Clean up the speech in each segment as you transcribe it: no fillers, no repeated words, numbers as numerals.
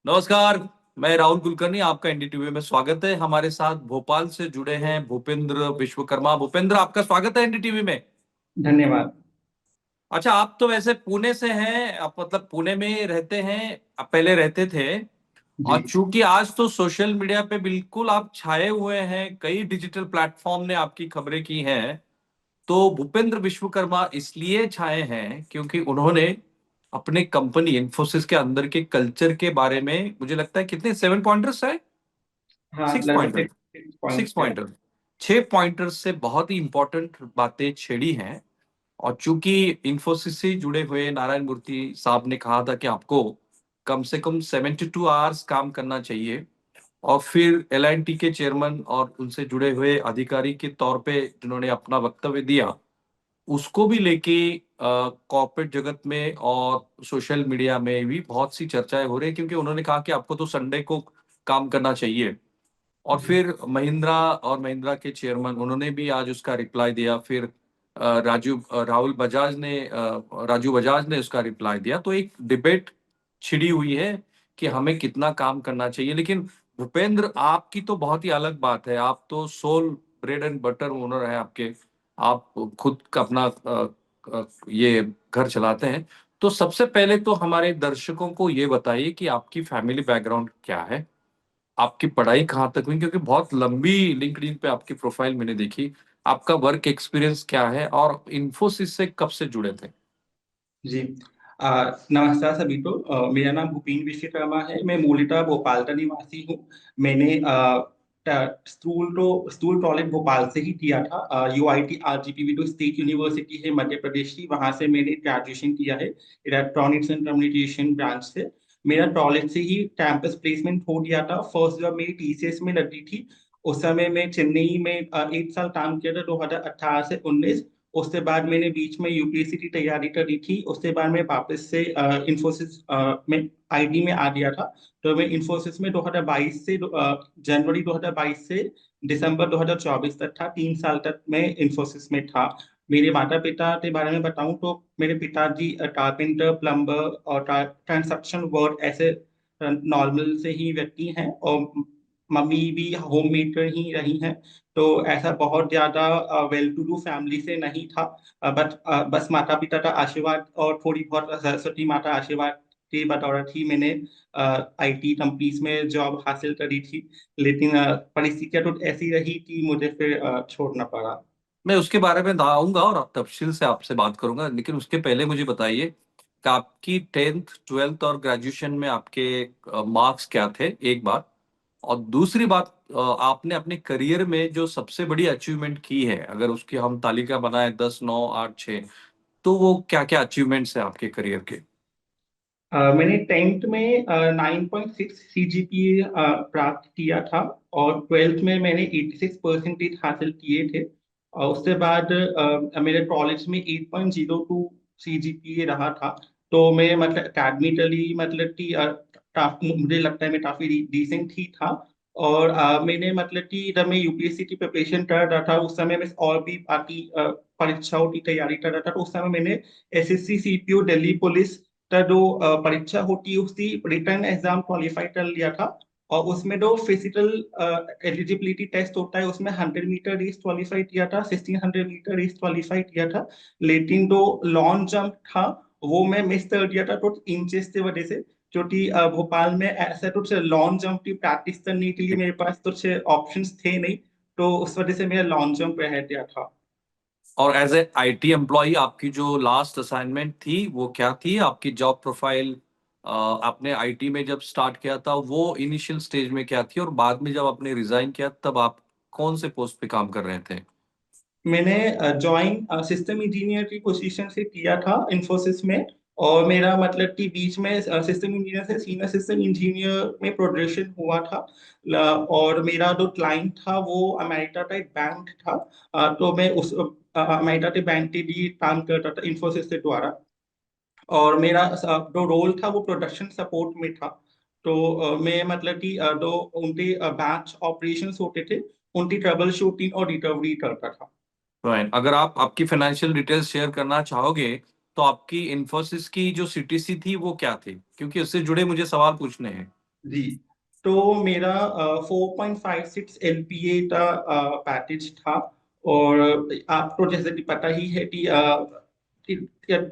नमस्कार। मैं राहुल कुलकर्णी, आपका एनडीटीवी में स्वागत है। हमारे साथ भोपाल से जुड़े हैं भूपेंद्र विश्वकर्मा। भूपेंद्र, आपका स्वागत है एनडीटीवी में। धन्यवाद। अच्छा, आप तो वैसे पुणे से हैं, आप मतलब पुणे में रहते हैं, आप पहले रहते थे। जी। और चूंकि आज तो सोशल मीडिया पे बिल्कुल आप छाए हुए हैं, कई डिजिटल प्लेटफॉर्म ने आपकी खबरें की हैं। तो भूपेंद्र विश्वकर्मा इसलिए छाए हैं क्योंकि उन्होंने अपने कंपनी इन्फोसिस के अंदर के कल्चर के बारे में, मुझे लगता है कितने 7 पॉइंटर्स है, हाँ, सिक्स लगभग पॉइंटर 6 पॉइंट्स सिक्स है। पॉइंटर 6 पॉइंटर्स से बहुत ही इंपॉर्टेंट बातें छेड़ी हैं। और चूंकि इंफोसिस से जुड़े हुए नारायण मूर्ति साहब ने कहा था कि आपको कम से कम 72 आवर्स काम करना चाहिए। और फिर एल के चेयरमैन और उनसे जुड़े हुए अधिकारी के तौर पे जिन्होंने अपना वक्तव्य दिया, उसको भी लेके कॉर्पोरेट जगत में और सोशल मीडिया में भी बहुत सी चर्चाएं हो रही है, क्योंकि उन्होंने कहा कि आपको तो संडे को काम करना चाहिए। और जी। फिर महिंद्रा के चेयरमैन उन्होंने भी आज उसका रिप्लाई दिया। फिर राजू बजाज ने उसका रिप्लाई दिया। तो एक डिबेट छिड़ी हुई है कि हमें कितना काम करना चाहिए। लेकिन भूपेंद्र, आपकी तो बहुत ही अलग बात है। आप तो sole bread and butter owner है आपके। आप खुद का अपना ये घर चलाते हैं। तो सबसे पहले तो हमारे दर्शकों को ये बताइए कि आपकी फैमिली बैकग्राउंड क्या है, आपकी पढ़ाई कहाँ तक हुई, क्योंकि बहुत लंबी लिंक्डइन पे आपकी प्रोफाइल मैंने देखी। आपका वर्क एक्सपीरियंस क्या है और इन्फोसिस से कब से जुड़े थे? जी। नमस्कार सभी को। मेरा नाम भूपेन विश्वकर्मा है। मैं मूलतः भोपाल का निवासी हूँ। मैंने स्कूल कॉलेज भोपाल से ही किया था। UIT RGP जो स्टेट यूनिवर्सिटी है मध्य प्रदेश की, वहां से मैंने ग्रेजुएशन किया है इलेक्ट्रॉनिक्स एंड कम्युनिकेशन ब्रांच से। मेरा कॉलेज से ही कैंपस प्लेसमेंट हो गया था। फर्स्ट जॉब मेरी TCS में लगी थी। उस समय मैं चेन्नई में 1 साल काम किया था, 2018 से 19। उसके बाद मैंने बीच में UPSC की तैयारी करी थी। उसके बाद मैं वापस से इंफोसिस में ID में आ गया था। तो मैं इंफोसिस में 2022 से जनवरी 2022 से दिसंबर 2024 तक था। 3 साल तक मैं इंफोसिस में था। मेरे माता पिता के बारे में बताऊं तो मेरे पिताजी कारपेंटर, प्लम्बर और कंस्ट्रक्शन वर्क ऐसे नॉर्मल से ही व्यक्ति हैं। और मम्मी भी होम मेकर ही रही हैं। तो ऐसा बहुत ज्यादा वेल टू डू फैमिली से नहीं था। बट बस माता पिता का आशीर्वाद और थोड़ी बहुत सरस्वती माता आशीर्वाद की बदौलत ही मैंने IT कंपनीज में जॉब हासिल करी थी। लेकिन परिस्थितियां तो ऐसी रही कि मुझे फिर छोड़ना पड़ा। मैं उसके बारे में आऊंगा और तफसील से आपसे बात करूंगा, लेकिन उसके पहले मुझे बताइए कि आपकी 10th 12th और ग्रेजुएशन में आपके मार्क्स क्या थे, एक बात। और दूसरी बात, आपने अपने करियर में जो सबसे बड़ी अचीवमेंट की है, अगर उसकी हम तालिका बनाए 10 9 8 6, तो वो क्या क्या अचीवमेंट्स है आपके करियर के? मैंने 10th में 9.6 CGPA प्राप्त किया था। और 12th में मैंने 86% हासिल किए थे। और उसके बाद मेरे कॉलेज में 8.02 CGPA रहा था। तो मैं मतलब अकेडमिकली मतलब कि काफी मुझे लगता है मैं काफी डिसेंट ही था। और मैंने मतलब कि जब मैं UPSC की प्रिपरेशन कर रहा था उस समय मैं और भी बाकी परीक्षाओं की तैयारी कर रहा था। तो उस समय मैंने SSC CPO दिल्ली पुलिस का जो परीक्षा होती है उसकी रिटर्न एग्जाम क्वालिफाई कर लिया था। और उसमें जो फिजिकल एलिजिबिलिटी टेस्ट होता है उसमें 100 मीटर रेस क्वालिफाई किया था, 1600 मीटर रेस क्वालिफाई किया था। लेकिन जो लॉन्ग जंप था वो मैं मिस कर दिया था कुछ इंचेस की वजह से। क्योंकि भोपाल में ऐसा कुछ लॉन्ग जंप की प्रैक्टिस करने के लिए मेरे पास कुछ ऑप्शंस थे नहीं। तो उस वजह से मेरा लॉन्ग जंप रह गया था। और एज ए आईटी एम्प्लॉय आपकी जो लास्ट असाइनमेंट थी वो क्या थी, आपकी जॉब प्रोफाइल? आपने आईटी में जब स्टार्ट किया था वो इनिशियल स्टेज में क्या थी, और बाद में जब आपने रिजाइन किया तब आप कौन से पोस्ट पे काम कर रहे थे? मैंने ज्वाइन सिस्टम इंजीनियर की पोजीशन से किया था इंफोसिस में। और मेरा मतलब कि बीच में सिस्टम इंजीनियर से सीनियर सिस्टम इंजीनियर में प्रोग्रेशन हुआ था। और मेरा जो क्लाइंट था वो अमेरिका का एक बैंक था। तो मैं उस अमेरिका के बैंक के लिए काम करता था इंफोसिस के द्वारा। और मेरा जो रोल था वो प्रोडक्शन सपोर्ट में था। तो मैं मतलब कि जो उनके बैच ऑपरेशंस होते थे उनकी ट्रबल शूटिंग और रिकवरी करता था। राइट, अगर आप आपकी फाइनेंशियल डिटेल्स शेयर करना चाहोगे तो आपकी इन्फोसिस की जो सीटीसी थी वो क्या थी, क्योंकि उससे जुड़े मुझे सवाल पूछने हैं। जी। तो मेरा 4.56 LPA का पैकेज था। और आपको जैसे कि पता ही है कि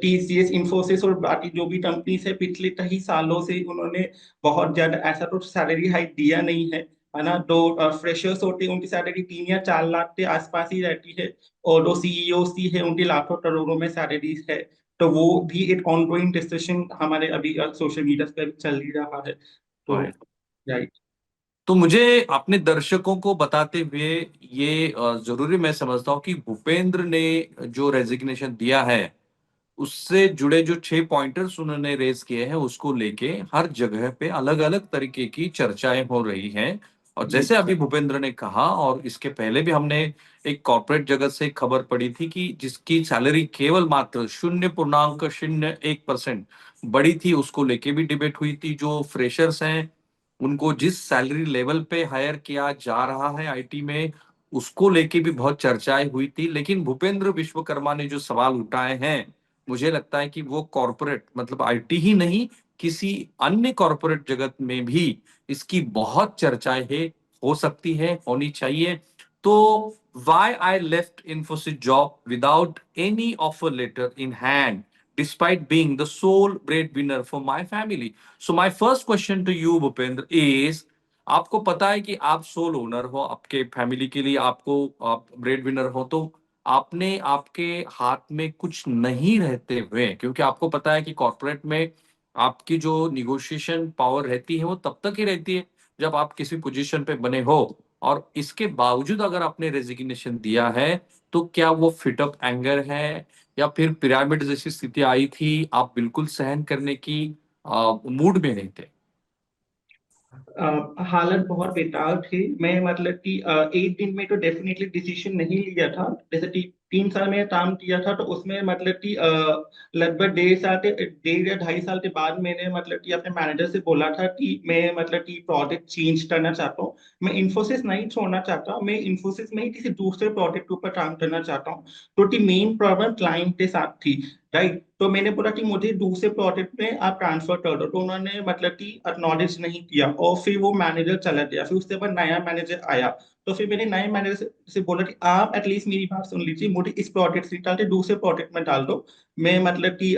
TCS, इंफोसिस और बाकी जो भी कंपनीज है, पिछले कई सालों से उन्होंने बहुत ज्यादा ऐसा तो सैलरी हाइक दिया नहीं है ना। तो फ्रेशर्स होते हैं उनकी सैलरी 3 या 4 लाख के आसपास ही रहती है। और जो सीईओ सी है उनकी लाखों करोड़ों में सैलरीज है। तो वो भी एक ऑनगोइंग डिस्कशन हमारे अभी सोशल मीडिया पे चल ही रहा है। तो Right. राइट। तो मुझे अपने दर्शकों को बताते हुए ये जरूरी मैं समझता हूँ कि भूपेंद्र ने जो रेजिग्नेशन दिया है उससे जुड़े जो 6 पॉइंटर्स उन्होंने रेज किए हैं उसको लेके हर जगह पे अलग अलग तरीके की चर्चाएं हो रही हैं। और जी। जैसे अभी भूपेंद्र ने कहा और इसके पहले भी हमने एक कॉर्पोरेट जगत से एक खबर पड़ी थी कि जिसकी सैलरी केवल मात्र 0.01% बढ़ी थी, उसको लेके भी डिबेट हुई थी। जो फ्रेशर्स हैं उनको जिस सैलरी लेवल पे हायर किया जा रहा है आईटी में, उसको लेके भी बहुत चर्चाएं हुई थी। लेकिन भूपेंद्र विश्वकर्मा ने जो सवाल उठाए हैं, मुझे लगता है कि वो कॉरपोरेट मतलब आईटी ही नहीं, किसी अन्य कॉरपोरेट जगत में भी इसकी बहुत चर्चाएं है, हो सकती है, होनी चाहिए। तो why I left Infosys job without any offer letter in hand despite being the sole breadwinner for my family? So my first question to you Bhupendra is, आपको पता है कि आप सोल ओनर हो, आपके फैमिली के लिए आपको आप ब्रेड विनर हो, तो आपने आपके हाथ में कुछ नहीं रहते हुए, क्योंकि आपको पता है कि कॉर्पोरेट में आपकी जो निगोशिएशन पावर रहती है वो तब तक ही रहती है जब आप किसी पोजीशन पे बने हो। और इसके बावजूद अगर आपने रेजिग्नेशन दिया है, तो क्या वो फिट अप एंगर है या फिर पिरामिड जैसी स्थिति आई थी, आप बिल्कुल सहन करने की मूड में नहीं थे? हालत बहुत बेताल थी। मैं मतलब कि एक दिन में तो डेफिनेटली डिसीजन नहीं लिया था। जैसे कि 3 साल में काम किया था, तो उसमें मतलब कि लगभग 1.5 साल के 1.5 या 2.5 साल के बाद मैंने मतलब कि अपने मैनेजर से बोला था कि मैं मतलब कि प्रोजेक्ट चेंज करना चाहता हूँ। मैं इंफोसिस नहीं छोड़ना चाहता, मैं इंफोसिस में ही किसी दूसरे प्रोजेक्ट के ऊपर काम करना चाहता हूँ। क्योंकि मेन प्रॉब्लम क्लाइंट के साथ थी। राइट। तो मैंने बोला कि मुझे दूसरे प्रोजेक्ट में आप ट्रांसफर कर दो, तो उन्होंने मतलब कि एक्नॉलेज नहीं किया और फिर वो मैनेजर चला गया। फिर उसके बाद नया मैनेजर आया। तो फिर मैंने नए मैनेजर से बोला कि आप एटलीस्ट मेरी बात सुन लीजिए, मुझे इस प्रोजेक्ट से निकाल के दूसरे प्रोजेक्ट में डाल दो। मैं मतलब कि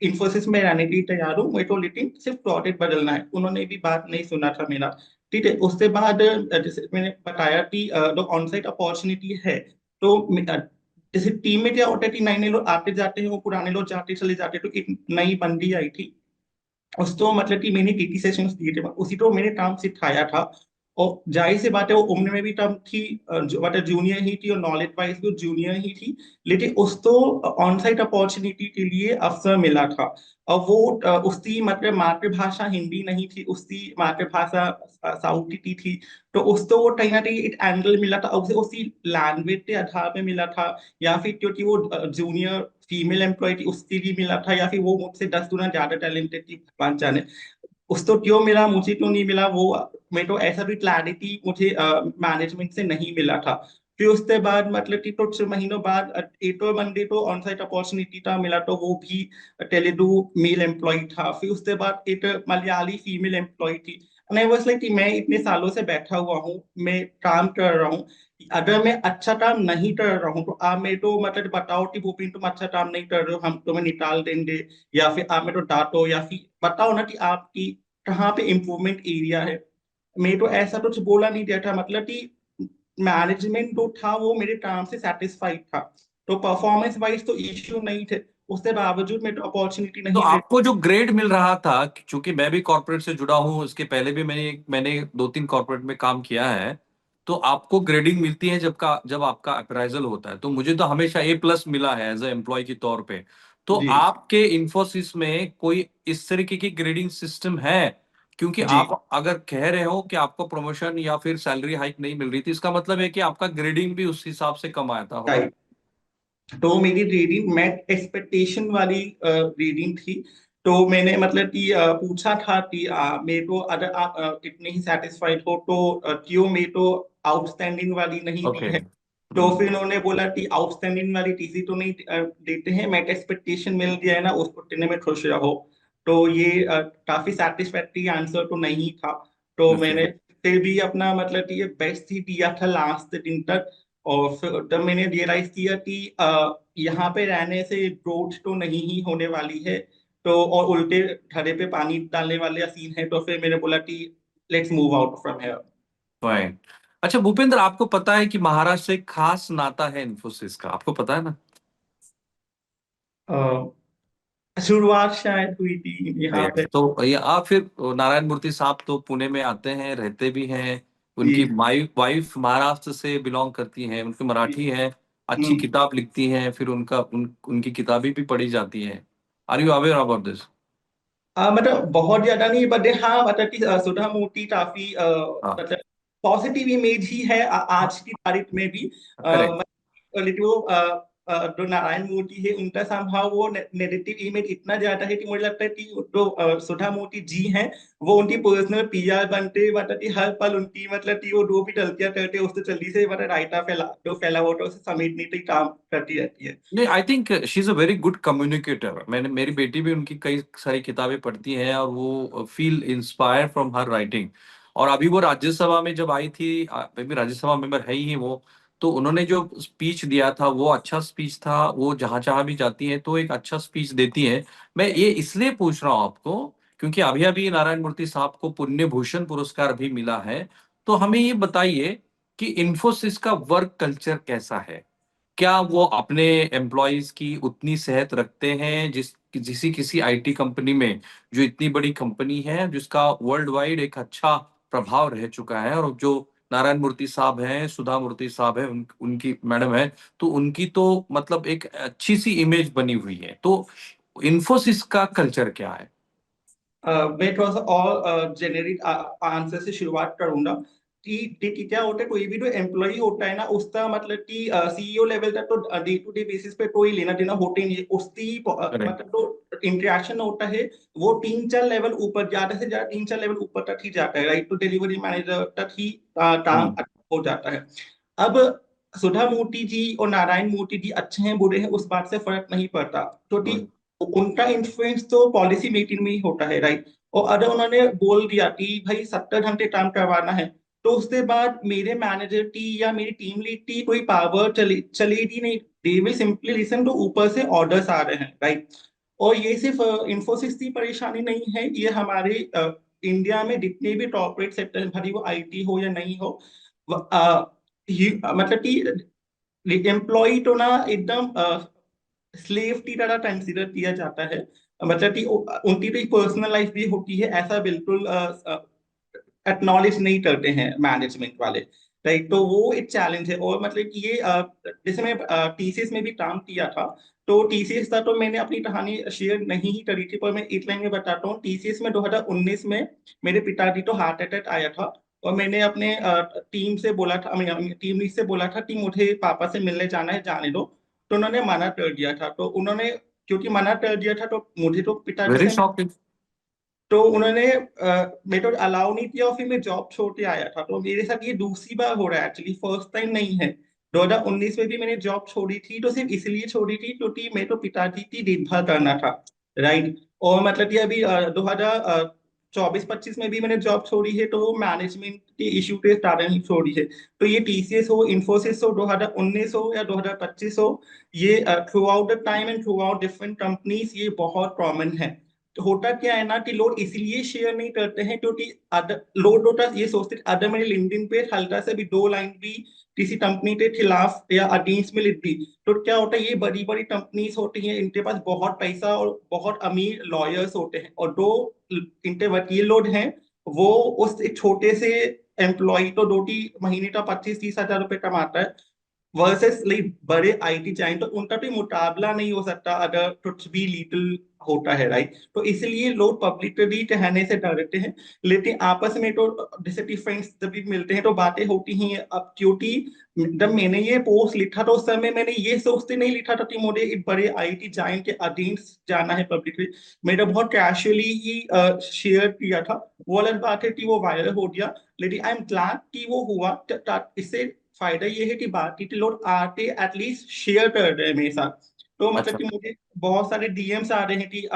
इंफोसिस में रहने के लिए तैयार हूँ, मैं तो, लेकिन सिर्फ प्रोजेक्ट बदलना है। उन्होंने भी बात नहीं सुना था मेरा। ठीक है। उसके बाद जैसे मैंने बताया कि जो ऑन साइट अपॉर्चुनिटी है, तो जैसे टीम में क्या होता है कि नए नए लोग आते जाते हैं, वो पुराने लोग जाते चले जाते हैं। तो एक नई बंदी आई थी, उसको मतलब कि मैंने टीटी सेशंस दिए थे, उसी को मैंने काम सिखाया था। और जाहिर सी बात है वो उम्र में भी कम थी, जो मतलब जूनियर ही थी, और नॉलेज वाइज भी जूनियर ही थी। लेकिन उसको ऑन साइट अपॉर्चुनिटी के लिए अवसर मिला था। और वो उसकी मतलब मातृभाषा हिंदी नहीं थी, उसकी मातृभाषा साउथ की थी। तो उसको वो कहीं ना कहीं एक एंगल मिला था, और उसे उसी लैंग्वेज के आधार पे मिला था। या फिर क्योंकि वो जूनियर फीमेल एम्प्लॉय थी, उसके लिए मिला था। या फिर वो मुझसे 10 गुना ज्यादा टैलेंटेड थी, भगवान जाने। उसको क्यों मिला, मुझे क्यों नहीं मिला, वो मैं तो ऐसा भी क्लैरिटी मुझे मैनेजमेंट से नहीं मिला था। फिर उसके बाद मतलब कि कुछ महीनों बाद एक और बंदे को ऑन साइट अपॉर्चुनिटी था मिला, तो वो भी तेलुगु मेल एम्प्लॉय था। फिर उसके बाद एक मलयाली फीमेल एम्प्लॉय थी। नहीं, बस लाइक मैं इतने सालों से बैठा हुआ हूँ, मैं काम कर रहा हूँ। अगर मैं अच्छा काम नहीं कर रहा हूँ, तो आप मेरे को मतलब बताओ कि भूपिन तुम अच्छा काम नहीं कर रहे हो, हम तुम्हें निकाल देंगे। या फिर आप मेरे को डांटो, या फिर बताओ ना कि आपकी कहाँ पे इम्प्रूवमेंट एरिया है। मेरे को ऐसा कुछ बोला नहीं दिया था, मतलब कि मैनेजमेंट जो था वो मेरे काम से सेटिस्फाइड था। तो परफॉर्मेंस वाइज तो इश्यू नहीं थे। उसके बावजूद मेरे को अपॉर्चुनिटी तो नहीं मिली। आपको जो ग्रेड मिल रहा था, क्योंकि मैं भी कॉर्पोरेट से जुड़ा हूं, इसके पहले भी मैंने 2-3 कॉर्पोरेट में काम किया है। तो आपको ग्रेडिंग मिलती है जब आपका अप्राइजल होता है। तो मुझे तो हमेशा A+ मिला है एज ए एम्प्लॉय के तौर पे। तो जी। आपके इंफोसिस में कोई इस तरीके की ग्रेडिंग सिस्टम है? क्योंकि जी। आप अगर कह रहे हो कि आपको प्रमोशन या फिर सैलरी हाइक नहीं मिल रही थी, इसका मतलब है कि आपका ग्रेडिंग भी उस हिसाब से कम आया था होगा। राइट। तो मेरी रीडिंग मैट एक्सपेक्टेशन वाली रीडिंग थी। तो मैंने मतलब कि पूछा था कि मेरे को अगर आप इतने ही सेटिस्फाइड हो, तो क्यों मेरे को आउटस्टैंडिंग वाली नहीं दी ओके। है। तो फिर उन्होंने बोला कि आउटस्टैंडिंग वाली टीसी तो नहीं देते हैं, मैट एक्सपेक्टेशन मिल गया है ना, उसको देने में खुश रहो। तो ये काफी सेटिस्फैक्टरी आंसर तो नहीं था। तो ओके। मैंने फिर भी अपना मतलब कि ये बेस्ट ही दिया था लास्ट दिन तक। और फिर तब मैंने रियलाइज किया कि यहाँ पे रहने से ग्रोथ तो नहीं ही होने वाली है। तो और उल्टे घड़े पे पानी डालने वाले सीन है, तो फिर मैंने बोला कि let's move out from here. Fine. अच्छा भूपेंद्र, आपको पता है कि महाराष्ट्र से एक खास नाता है इन्फोसिस का, आपको पता है ना? शुरुआत शायद हुई थी यहाँ पे। Yes. तो ये आप फिर नारायण मूर्ति साहब तो पुणे में आते हैं, रहते भी हैं। उनकी जी वाइफ महाराष्ट्र से बिलोंग करती हैं, उनकी जी। मराठी है, अच्छी हम्म। किताब लिखती हैं, फिर उनकी किताबें भी पढ़ी जाती हैं। Are you aware about this? मतलब बहुत ज्यादा नहीं, बट हाँ मतलब कि सुधा मूर्ति काफी हाँ। मतलब पॉजिटिव इमेज ही है आज की तारीख में भी। करेक्ट। लेकिन वो जो नारायण मूर्ति है उनका संभाव वो नेगेटिव इमेज इतना ज्यादा है कि मुझे लगता है कि जो सुधा मूर्ति जी हैं वो उनकी पर्सनल पीआर बनते, मतलब कि हर पल उनकी मतलब कि वो जो भी गलतियां करते उससे जल्दी से मतलब रायता फैला हुआ होता है, उसे समेटने का ही काम करती रहती है। नहीं, I think she is a very good communicator. मैंने मेरी बेटी भी उनकी कई सारी किताबें पढ़ती है और वो feel inspire from her writing. और अभी वो राज्यसभा में जब आई थी, मैं भी राज्यसभा मेंबर है ही वो, तो उन्होंने जो स्पीच दिया था वो अच्छा स्पीच था। वो जहां जहां भी जाती है तो एक अच्छा स्पीच देती है। मैं ये इसलिए पूछ रहा हूँ आपको, क्योंकि अभी अभी नारायण मूर्ति साहब को पुण्य भूषण पुरस्कार भी मिला है। तो हमें ये बताइए कि इन्फोसिस का वर्क कल्चर कैसा है? क्या वो अपने एम्प्लॉयज की उतनी सेहत रखते हैं किसी आईटी कंपनी में, जो इतनी बड़ी कंपनी है जिसका वर्ल्ड वाइड एक अच्छा प्रभाव रह चुका है? और जो नारायण मूर्ति साहब हैं, सुधा मूर्ति साहब हैं, उनकी मैडम है, तो उनकी तो मतलब एक अच्छी सी इमेज बनी हुई है। तो इन्फोसिस का कल्चर क्या है? मैं थोड़ा सा और जेनेरिक आंसर से शुरुआत करूंगा कि क्या होता है, कोई भी जो एम्प्लॉय होता है ना उसका मतलब कि सीईओ लेवल तक तो डे टू डे बेसिस पे कोई लेना देना होता ही नहीं है। उसकी करेक्ट। मतलब जो इंटरेक्शन होता है वो 3-4 लेवल ऊपर, ज्यादा से ज्यादा 3-4 लेवल ऊपर तक ही जाता है, राइट टू डिलीवरी मैनेजर तक ही काम हो जाता है। अब सुधा मूर्ति जी और नारायण मूर्ति जी अच्छे हैं बुरे हैं उस बात से फर्क नहीं पड़ता, क्योंकि उनका इन्फ्लुएंस तो पॉलिसी मेकिंग में ही होता है, राइट। और अगर उन्होंने बोल दिया कि भाई 70 घंटे काम करवाना है, तो उसके बाद मेरे मैनेजर की या मेरी टीम लीड की कोई पावर चलेगी नहीं। दे विल सिंपली लिसन, तो ऊपर से ऑर्डर्स आ रहे हैं, राइट। और ये सिर्फ इंफोसिस की परेशानी नहीं है, ये हमारे इंडिया में जितने भी कॉर्पोरेट सेक्टर, भले वो आईटी हो या नहीं हो, मतलब कि एम्प्लॉय तो ना एकदम स्लेव की तरह कंसिडर किया जाता है। मतलब कि उनकी तो एक पर्सनल लाइफ भी होती है, ऐसा बिल्कुल एक्नॉलेज नहीं करते हैं मैनेजमेंट वाले, राइट। तो वो एक चैलेंज है। और मतलब कि ये जैसे मैं टीसीएस में भी काम किया था, तो टीसीएस था तो मैंने अपनी कहानी शेयर नहीं ही करी थी, पर मैं एक लाइन में बताता हूँ। टीसीएस में 2019 में मेरे पिताजी को हार्ट अटैक आया था, और मैंने अपने टीम से बोला था, टीम लीड से बोला था कि मुझे पापा से मिलने जाना है, जाने दो। तो उन्होंने मना कर दिया था। तो उन्होंने क्योंकि मना कर दिया था, तो मुझे तो पिताजी वेरी से, शॉकिंग। तो उन्होंने मेरे को अलाउ नहीं किया, और फिर मैं जॉब छोड़ के आया था। तो मेरे साथ ये दूसरी बार हो रहा है, एक्चुअली फर्स्ट टाइम नहीं है। 2019 में भी मैंने जॉब छोड़ी थी, तो सिर्फ इसलिए छोड़ी थी क्योंकि मेरे को पिताजी की देखभाल करना था, राइट। और मतलब कि अभी 2024-25 में भी मैंने जॉब छोड़ी है, तो वो मैनेजमेंट के इशू के कारण ही छोड़ी है। तो ये टीसीएस हो, इन्फोसिस हो, 2019 हो या 2025 हो, ये through out the time and through out different companies ये बहुत कॉमन है। तो होता क्या है ना कि लोग इसलिए शेयर नहीं करते हैं क्योंकि अदर लोग होता ये सोचते हैं अगर मैंने लिंक्डइन पे हल्का से भी 2 लाइन भी किसी कंपनी के खिलाफ या अगेंस्ट में लिख दी, तो क्या होता है, ये बड़ी बड़ी कंपनीज होती हैं, इनके पास बहुत पैसा और बहुत अमीर लॉयर्स होते हैं, और दो इनके वकील लोग हैं, वो उस एक छोटे से एम्प्लॉय तो 2 महीने का 25-30 हजार रुपये कमाता है, वर्सेस लाइक बड़े आईटी जाइंट, तो उनका तो मुकाबला नहीं हो सकता अगर कुछ भी लीगल होता है, राइट। तो इसलिए लोग पब्लिकली कहने से डरते हैं। लेकिन आपस में तो जैसे कि फ्रेंड्स जब भी मिलते हैं तो बातें होती ही हैं। अब क्योंकि जब मैंने ये पोस्ट लिखा था उस समय मैंने ये सोचते नहीं लिखा था कि मुझे एक बड़े आईटी जाइंट के अगेंस्ट जाना है पब्लिकली। मैंने बहुत कैजुअली ही शेयर किया था। वो अलग बात है कि वो वायरल हो गया, लेकिन आई एम ग्लैड कि वो हुआ। इससे फायदा ये है कि बाकी के लोग आके एटलीस्ट शेयर कर रहे हैं मेरे साथ। तो मतलब अच्छा। कि मुझे बहुत सारे डीएम्स आ रहे हैं कि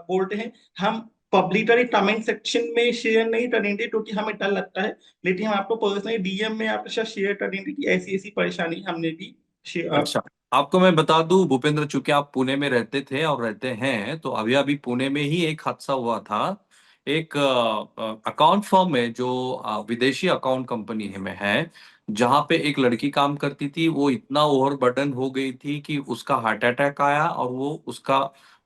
बोलते हैं हम पब्लिकली कमेंट सेक्शन में शेयर नहीं करेंगे क्योंकि हमें डर लगता है, लेकिन हम आपको पर्सनली डीएम में आपके साथ शेयर करेंगे कि ऐसी ऐसी परेशानी हमने भी अच्छा, आपको मैं बता दूं भूपेंद्र, चूंकि आप पुणे में रहते थे और रहते हैं, तो अभी अभी पुणे में ही एक हादसा हुआ था। एक अकाउंट फर्म में जो विदेशी अकाउंट कंपनी है में है, जहां पे एक लड़की काम करती थी, वो इतना ओवरबर्डन हो गई थी कि उसका हार्ट अटैक आया और वो उसका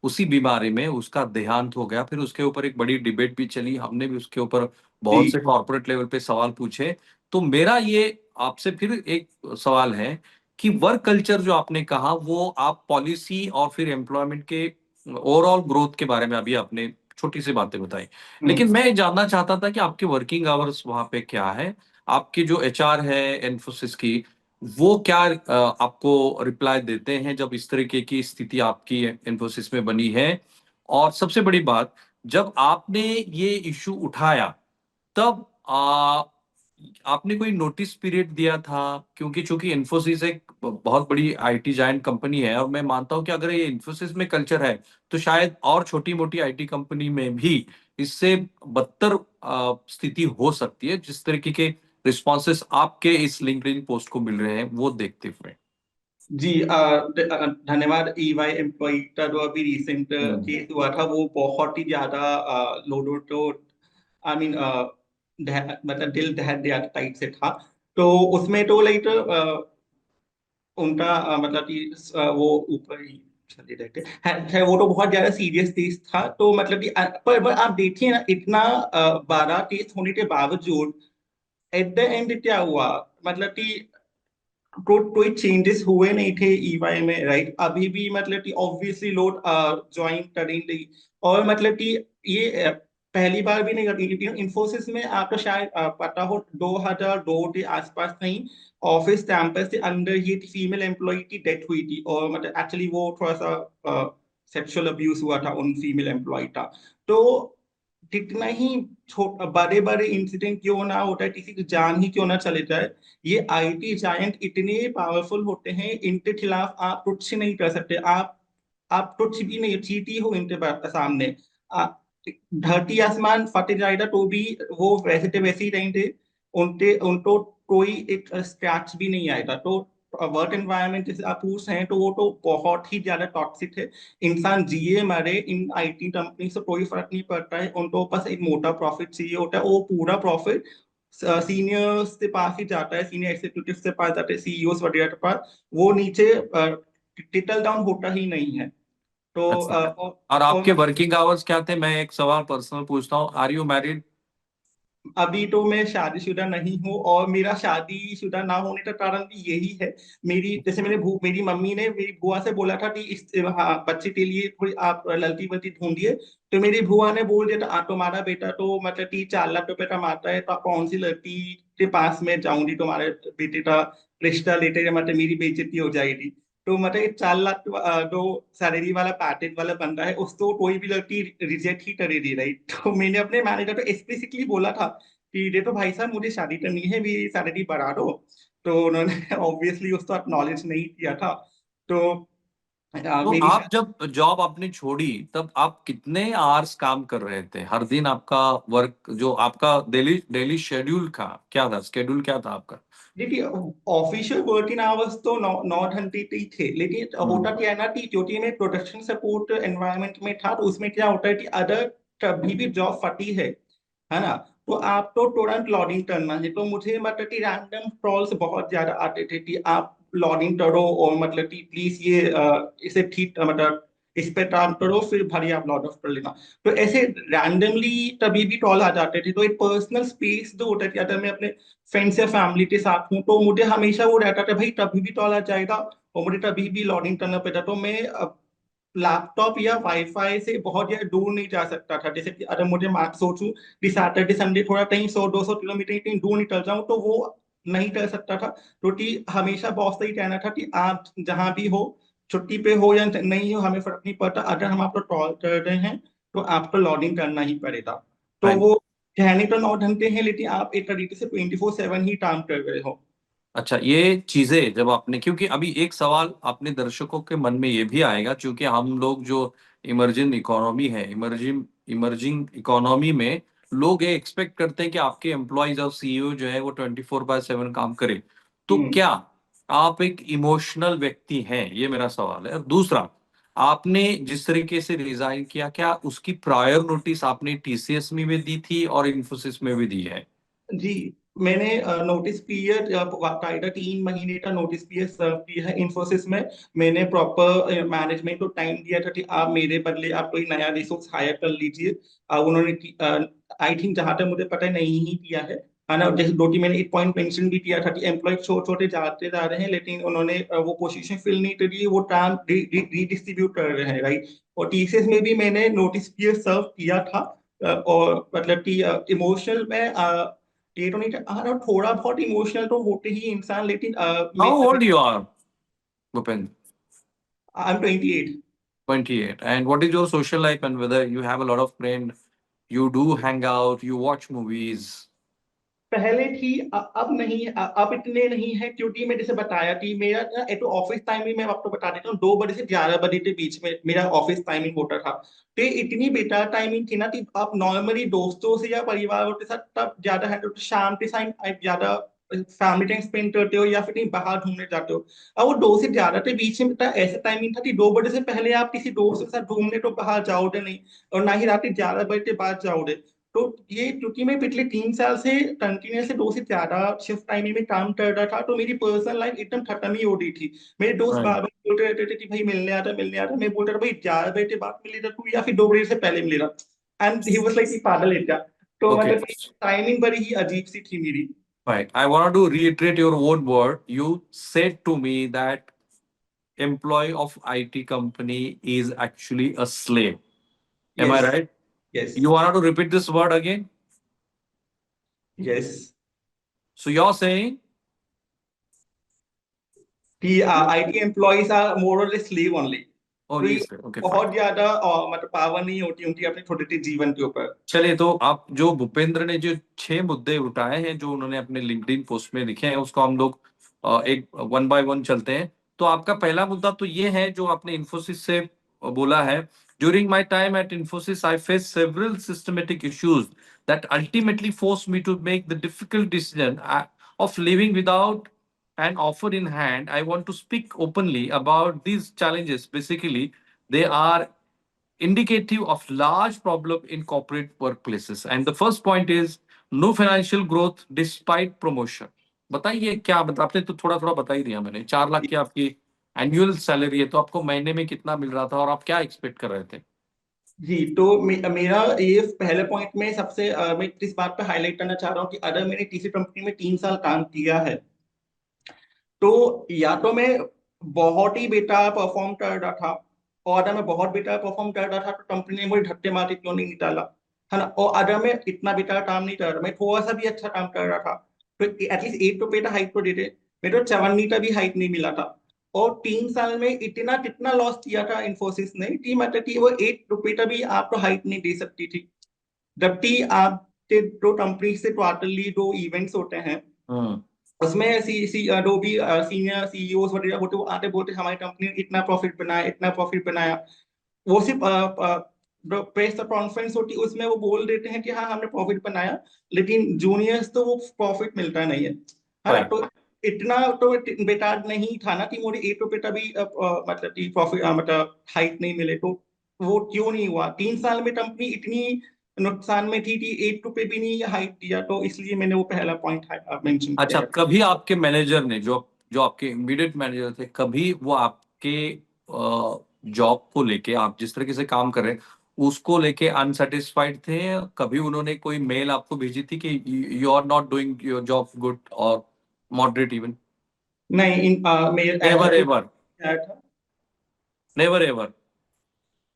उसी बीमारी में उसका देहांत हो गया। फिर उसके ऊपर एक बड़ी डिबेट भी चली, हमने भी उसके ऊपर बहुत जी से कॉर्पोरेट लेवल पे सवाल पूछे। तो मेरा ये आपसे फिर एक सवाल है कि वर्क कल्चर जो आपने कहा, वो आप पॉलिसी और फिर एम्प्लॉयमेंट के ओवरऑल ग्रोथ के बारे में अभी आपने छोटी सी बातें बताई, हम्म, लेकिन मैं ये जानना चाहता था कि आपके वर्किंग आवर्स वहां पे क्या है। आपकी जो एचआर है इन्फोसिस की, वो क्या आपको रिप्लाई देते हैं जब इस तरीके की स्थिति आपकी इन्फोसिस में बनी है। और सबसे बड़ी बात, जब आपने ये इशू उठाया, तब आपने कोई नोटिस पीरियड दिया था? क्योंकि चूंकि इन्फोसिस एक बहुत बड़ी आईटी जायंट कंपनी है, और मैं मानता हूं कि अगर ये इन्फोसिस में कल्चर है, तो शायद और छोटी मोटी आईटी कंपनी में भी इससे बदतर स्थिति हो सकती है, जिस तरीके के रिस्पॉन्सेस आपके इस लिंक्डइन पोस्ट को मिल रहे हैं वो देखते हुए। जी धन्यवाद। ईवाई एम्प्लॉय का जो अभी रिसेंट हम्म। केस हुआ था वो बहुत ही ज्यादा लोडो तो आई मीन मतलब दिल दहल दिया टाइप से था। तो उसमें तो लाइक उनका मतलब कि वो ऊपर ही चले रहते है, वो तो बहुत ज्यादा सीरियस केस था। तो मतलब कि पर आप देखिए ना, इतना बड़ा केस होने के बावजूद एट द एंड क्या हुआ, मतलब कि कोई चेंजेस हुए नहीं थे ईवाई में, राइट? अभी भी मतलब कि ऑब्वियसली लोग ज्वाइन करेंगे। और मतलब कि ये पहली बार भी नहीं करती। इन्फोसिस में आपको शायद पता हो 2002 के आसपास कहीं ऑफिस कैंपस के अंदर ही एक फीमेल एम्प्लॉय की डेथ हुई थी, और मतलब एक्चुअली वो थोड़ा सा सेक्सुअल अब्यूज हुआ था उन फीमेल एम्प्लॉय का। तो कितना ही छोटा बड़े बड़े इंसिडेंट क्यों ना होता है, किसी की जान ही क्यों ना चले जाए, ये आईटी जायंट इतने पावरफुल होते हैं, इनके खिलाफ आप कुछ नहीं कर सकते। आप कुछ भी नहीं, चीटी हो इनके सामने। धरती आसमान फटे जाएगा तो भी वो वैसे थे वैसे ही रहेंगे। उनके उनको कोई एक स्क्रैच भी नहीं आएगा। तो वर्क एनवायरनमेंट जैसे आप पूछ रहे हैं, तो वो तो बहुत ही ज्यादा टॉक्सिक है। इंसान जिए मरे, इन आईटी कंपनी से कोई फर्क नहीं पड़ता है। उनको बस एक मोटा प्रॉफिट चाहिए होता है, वो पूरा प्रॉफिट सीनियर्स के पास ही जाता है, सीनियर एग्जीक्यूटिव के पास जाता है, सीईओ वगैरह के पास। वो नीचे टिटल डाउन होता ही नहीं है। तो अच्छा, और और आपके वर्किंग आवर्स क्या थे? मैं एक सवाल पर्सनल पूछता हूँ, आर यू मैरिड? अभी तो मैं शादीशुदा नहीं हूँ, और मेरा शादीशुदा ना होने का कारण भी यही है। जैसे मेरी मम्मी ने मेरी बुआ से बोला था कि इस हाँ, बच्चे के लिए थोड़ी आप लड़की वलकी ढूंढिए। तो मेरी बुआ ने बोल दिया था, तुम्हारा बेटा तो मतलब कि 4 लाख रुपए कमाता है, तो आप कौन सी लड़की के पास में जाऊंगी तुम्हारे बेटे का रिश्ता लेते, मतलब मेरी बेइज्जती हो जाएगी। तो मतलब ये 4 लाख जो सैलरी वाला पैकेज वाला बंदा है, उसको कोई भी लड़की रिजेक्ट ही करेगी, राइट? तो मैंने अपने मैनेजर को एक्सप्लिसिटली बोला था कि ये तो भाई साहब मुझे शादी करनी है, मेरी सैलरी बढ़ा दो। तो उन्होंने ऑब्वियसली उसको एक्नॉलेज नहीं किया था। तो तो मेरी आप जब जॉब आपने छोड़ी, तब आप कितने आवर्स काम कर रहे थे हर दिन? आपका वर्क जो आपका डेली डेली शेड्यूल का क्या था, स्केड्यूल क्या था आपका? देखिए, ऑफिशियल वर्किंग आवर्स तो 9 9 घंटे के ही थे, लेकिन हम्म। होता क्या है ना कि क्योंकि मैं प्रोडक्शन सपोर्ट एनवायरनमेंट में था, तो उसमें क्या होता है कि अगर कभी भी जॉब फटी है ना, तो आपको तुरंत लॉग इन करना है। तो मुझे मतलब कि रैंडम कॉल्स बहुत ज्यादा आते थे कि आप लॉग इन करो, और मतलब कि प्लीज ये इसे ठीक मतलब इस पे काम करो, फिर भरी आप लॉग ऑफ कर लेना। तो ऐसे रैंडमली तभी भी कॉल आ जाते थे। तो एक पर्सनल स्पेस जो होता है, अगर मैं अपने फ्रेंड्स या फैमिली के साथ हूँ, तो मुझे हमेशा वो रहता था भाई कभी भी कॉल आ जाएगा, और मुझे कभी भी लॉग इन करना पड़ता। तो मैं लैपटॉप या वाईफाई से बहुत ज्यादा दूर नहीं जा सकता था। जैसे कि अगर मुझे मैं सोचूं कि सैटरडे संडे थोड़ा कहीं 100 200 किलोमीटर कहीं दूर निकल जाऊं, तो वो नहीं कर सकता था। क्योंकि हमेशा बॉस का ही कहना था कि आप जहां भी हो, छुट्टी पे हो या नहीं हो, हमें फर्क नहीं पड़ता, अगर हम आपको कॉल कर रहे हैं तो आपको लॉग इन करना ही पड़ेगा। तो राइट। वो कहने तो 9 घंटे हैं, लेकिन आप एक तरीके से 24/7 ही काम कर रहे हो। अच्छा, ये चीजें जब आपने, क्योंकि अभी एक सवाल अपने दर्शकों के मन में ये भी आएगा, क्योंकि हम लोग जो इमर्जिंग इकोनॉमी है, इमर्जिंग इमर्जिंग इकोनॉमी में लोग ये एक्सपेक्ट करते हैं कि आपके एम्प्लॉयज और सीईओ जो है वो 24/7 काम करे। तो हम्म। क्या आप एक इमोशनल व्यक्ति हैं, ये मेरा सवाल है। और दूसरा, आपने जिस तरीके से रिजाइन किया, क्या उसकी प्रायर नोटिस आपने टीसीएस में भी दी थी और इन्फोसिस में भी दी है? जी, मैंने नोटिस पीरियड बाकायदा 3 महीने का नोटिस पीरियड सर्व किया है इन्फोसिस में। मैंने प्रॉपर मैनेजमेंट को टाइम दिया था कि आप मेरे बदले आप कोई नया रिसोर्स हायर कर लीजिए। उन्होंने आई थिंक जहां तक मुझे पता है नहीं ही किया है ना। जैसे दो तीन मैंने एक पॉइंट मेंशन भी किया था कि एम्प्लॉय छोटे छोटे जाते जा रहे हैं, लेकिन उन्होंने वो पोजीशन फिल नहीं करी, वो काम रीडिस्ट्रीब्यूट कर रहे हैं, राइट। और टीसीएस में भी मैंने नोटिस पीरियड सर्व किया था। और मतलब कि इमोशनल में ये तो नहीं था। हाँ, थोड़ा बहुत इमोशनल तो होते ही इंसान, लेकिन how old you are, Bhupendra? I am 28। 28. And what is your social life, and whether you have a lot of friends, you do hang out, you watch movies? पहले थी, अब नहीं, अब इतने नहीं है, क्योंकि मैं जैसे बताया कि मेरा एक तो ऑफिस टाइमिंग मैं आपको बता देता हूँ, 2 बजे से 11 बजे के बीच में मेरा ऑफिस टाइमिंग होता था। तो ये इतनी बेकार टाइमिंग थी ना कि आप नॉर्मली दोस्तों से या परिवार के साथ तब ज्यादा है, तो शाम के टाइम आप ज्यादा फैमिली टाइम स्पेंड करते हो या फिर कहीं बाहर घूमने जाते हो। अब वो 2 से 11 के बीच में ऐसा टाइमिंग था कि 2 बजे से पहले आप किसी दोस्त के साथ घूमने तो बाहर जाओगे नहीं, और ना ही रात के 11 बजे के बाद जाओगे। तो ये क्योंकि मैं पिछले 3 साल से कंटिन्यूसली 2 से ज्यादा शिफ्ट टाइमिंग में काम कर रहा था, तो मेरी पर्सनल लाइफ एकदम खत्म ही हो रही थी। मेरे दोस्त Right. बार बार बोलते रहते थे कि भाई मिलने आता मिलने आता। मैं बोलता था भाई 11 बजे के बाद मिलेगा तू या फिर 2 बजे से पहले मिलेगा। एंड ही वाज लाइक पागल है क्या। तो Okay. मतलब टाइमिंग बड़ी ही अजीब सी थी मेरी। Right. I want to reiterate your own word. You said to me that employee of IT company is actually a slave. Am I yes. right? Yes. You want to repeat this word again? Yes. So you're saying, कि IT employees are more और less sleeve only. oh, तो ये yes, okay, fine. बहुत ज्यादा मतलब power नहीं होती उनकी अपने छोटे छोटे जीवन के ऊपर। चलिए, तो आप जो भूपेंद्र ने जो 6 मुद्दे उठाए हैं, जो उन्होंने अपने लिंक्डइन पोस्ट में लिखे हैं, उसको हम लोग एक वन बाय वन चलते हैं। तो आपका पहला मुद्दा तो ये है जो आपने इन्फोसिस से बोला है। During my time at Infosys I face several systematic issues that ultimately force me to make the difficult decision of living without an offer in hand. I want to speak openly about these challenges. Basically, they are indicative of large problem in corporate workplaces. And the first point is no financial growth despite promotion. बताइए क्या मतलब, आपने तो थोड़ा थोड़ा बता ही दिया। मैंने 4 लाख की आपकी एनुअल सैलरी है, तो आपको महीने में कितना मिल रहा था और आप क्या एक्सपेक्ट कर रहे थे? जी, तो मेरा ये पहले पॉइंट में सबसे मैं इस बात पे हाईलाइट करना चाह रहा हूँ कि अगर मैंने किसी कंपनी में 3 साल काम किया है, तो या तो मैं बहुत ही बेटा परफॉर्म कर रहा था, और अगर मैं बहुत बेटा परफॉर्म कर रहा था तो कंपनी ने मुझे धक्के मार के क्यों नहीं निकाला, है ना। और अगर मैं इतना बेटा काम नहीं कर रहा, मैं थोड़ा सा भी अच्छा काम कर रहा था, तो एटलीस्ट 8 रुपये का हाइक तो देते। मेरे को 54 का भी हाइक नहीं मिला था। और 3 साल में इतना कितना लॉस किया था इन्फोसिस ने कि मतलब कि वो 8 रुपये का भी आपको हाइक नहीं दे सकती थी। जबकि आपके दो कंपनी से क्वार्टरली 2 इवेंट्स होते हैं, हम्म। उसमें जो भी सीनियर सीईओ वगैरह होते वो आते बोलते हमारी कंपनी ने इतना प्रॉफिट बनाया इतना प्रॉफिट बनाया। वो सिर्फ प्रेस कॉन्फ्रेंस होती है उसमें वो बोल देते हैं कि हाँ हमने प्रॉफिट बनाया, लेकिन जूनियर्स तो वो प्रॉफिट मिलता नहीं है ना। Right. तो इतना तो बेकार नहीं था ना कि मुझे 8 रुपये का भी मतलब कि प्रॉफिट मतलब हाइक नहीं मिले। तो वो क्यों नहीं हुआ, 3 साल में कंपनी इतनी नुकसान में थी कि 8 रुपये भी नहीं हाइक दिया। तो इसलिए मैंने वो पहला पॉइंट मेंशन किया अच्छा, है। कभी आपके मैनेजर ने, जो जो आपके इमीडिएट मैनेजर थे, कभी वो आपके जॉब को लेके, आप जिस तरीके से काम कर रहे हैं उसको लेके अनसेटिस्फाइड थे? कभी उन्होंने कोई मेल आपको भेजी थी कि you are not doing your job good और मॉडरेट इवन? नहीं, मेरे ऐसा नेवर कुछ एवर? नहीं आया था। Never ever?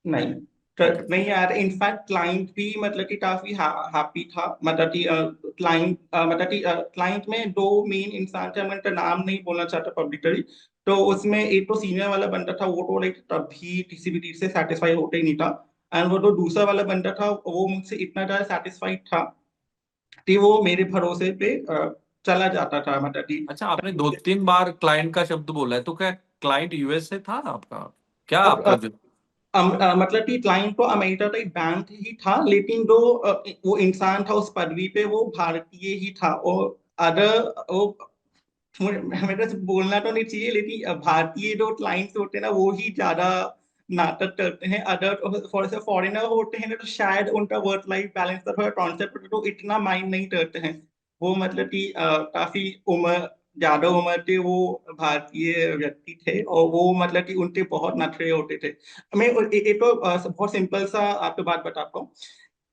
नहीं, ओके। नहीं आया था। इनफैक्ट क्लाइंट भी मतलब कि काफी हैप्पी था। मतलब कि क्लाइंट मतलब कि क्लाइंट में 2 मेन इंसान थे, मैं उनका नाम नहीं बोलना चाहता पब्लिकली। तो उसमें एक तो सीनियर वाला बंदा था, वो तो लाइक तभी किसी भी चीज से सेटिस्फाई होता ही नहीं था। एंड वो जो दूसरा वाला बंदा था वो मुझसे इतना ज्यादा सेटिस्फाइड था कि वो मेरे भरोसे पे चला जाता था, मतलब कि अच्छा, आपने 2-3 बार क्लाइंट का शब्द बोला है, तो क्या क्लाइंट यूएस से था आपका? क्या अब आपका जो मतलब कि क्लाइंट तो अमेरिका का एक बैंक ही था, लेकिन जो वो इंसान था उस पदवी पे वो भारतीय ही था। और अदर वो हमें तो बोलना तो नहीं चाहिए, लेकिन भारतीय जो क्लाइंट्स होते हैं ना वो ही ज्यादा नाटक करते हैं। अदर फॉरेनर होते हैं ना तो शायद उनका वर्क लाइफ बैलेंस का थोड़ा कॉन्सेप्ट तो इतना माइंड नहीं करते हैं। वो मतलब कि काफी उम्र ज्यादा उम्र के वो भारतीय व्यक्ति थे, और वो मतलब कि उनके बहुत नखरे होते थे। मैं एक तो बहुत सिंपल सा आपको बात बताता हूँ।